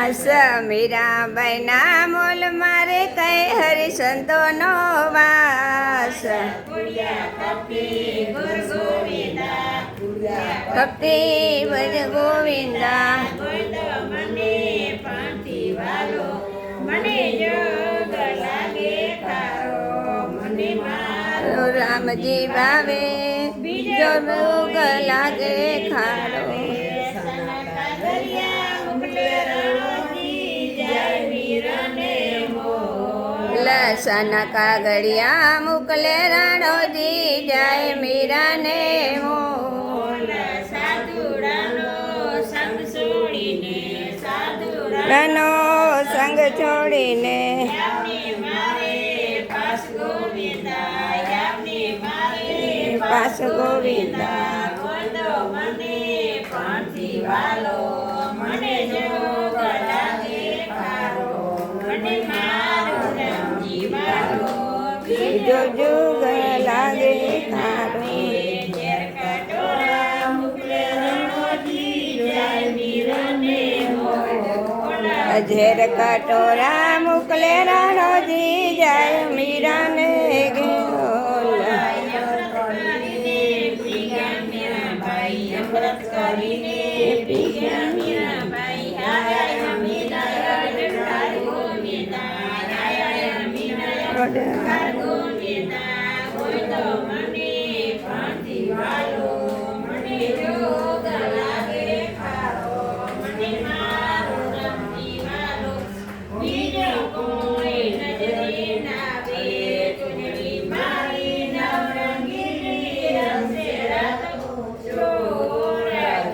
વાસ મીરાબાઈના mall મારે કઈ હરિસંતોનો વાસ ભક્તિ ભજ ગોવિંદા રામજી ભાવે બીજો ભોગ લાગે ખારો લસના કાગળિયા મોકલે રાણોજી જય મીરાને મોલ સાધુડાનો સંગ છોડીને પાસ ગોવિંદા જો જુગ લાગે ખારો ઝેર કટોરા મોકલે રાણોજી જય મીરાને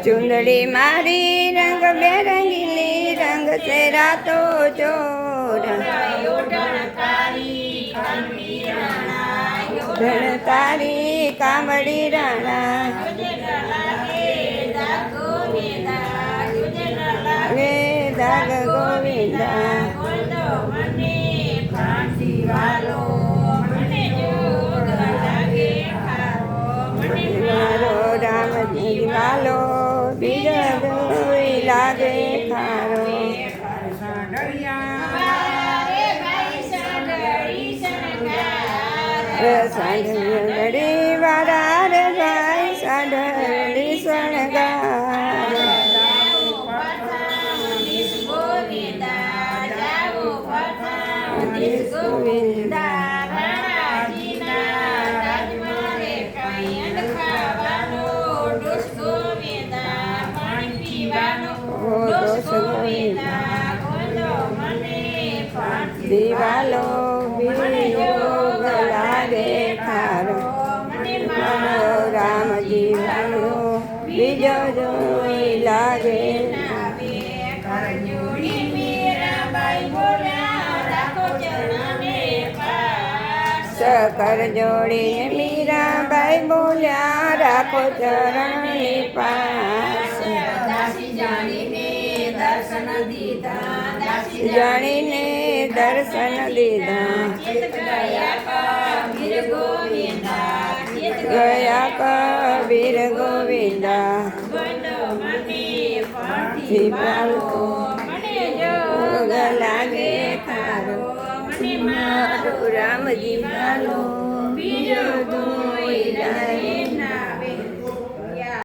ચુંદડી મારી રંગ બેરંગીલી રંગ તેરા તો ચોર ધણ તારી કામડી રાણા વે દાગ ગોવિંદા મારો રામજી વાલો બીજો કોઈ લાગે ખારો સાંઢળી વાળા રે ભાઈ સાંઢળી શણગાર દિવાલો બીજો લાગે ખારો રામજી વાલો બીજો જોઈ લાગે કર જોડીને મીરાબાઈ બોલ્યા રાખો ચરણની પાસ જાણીને દર્શન દીધા ગયા કબીર ગોવિંદા જોગ લાગે ખારો રામજી વાલો બીજો કોઈ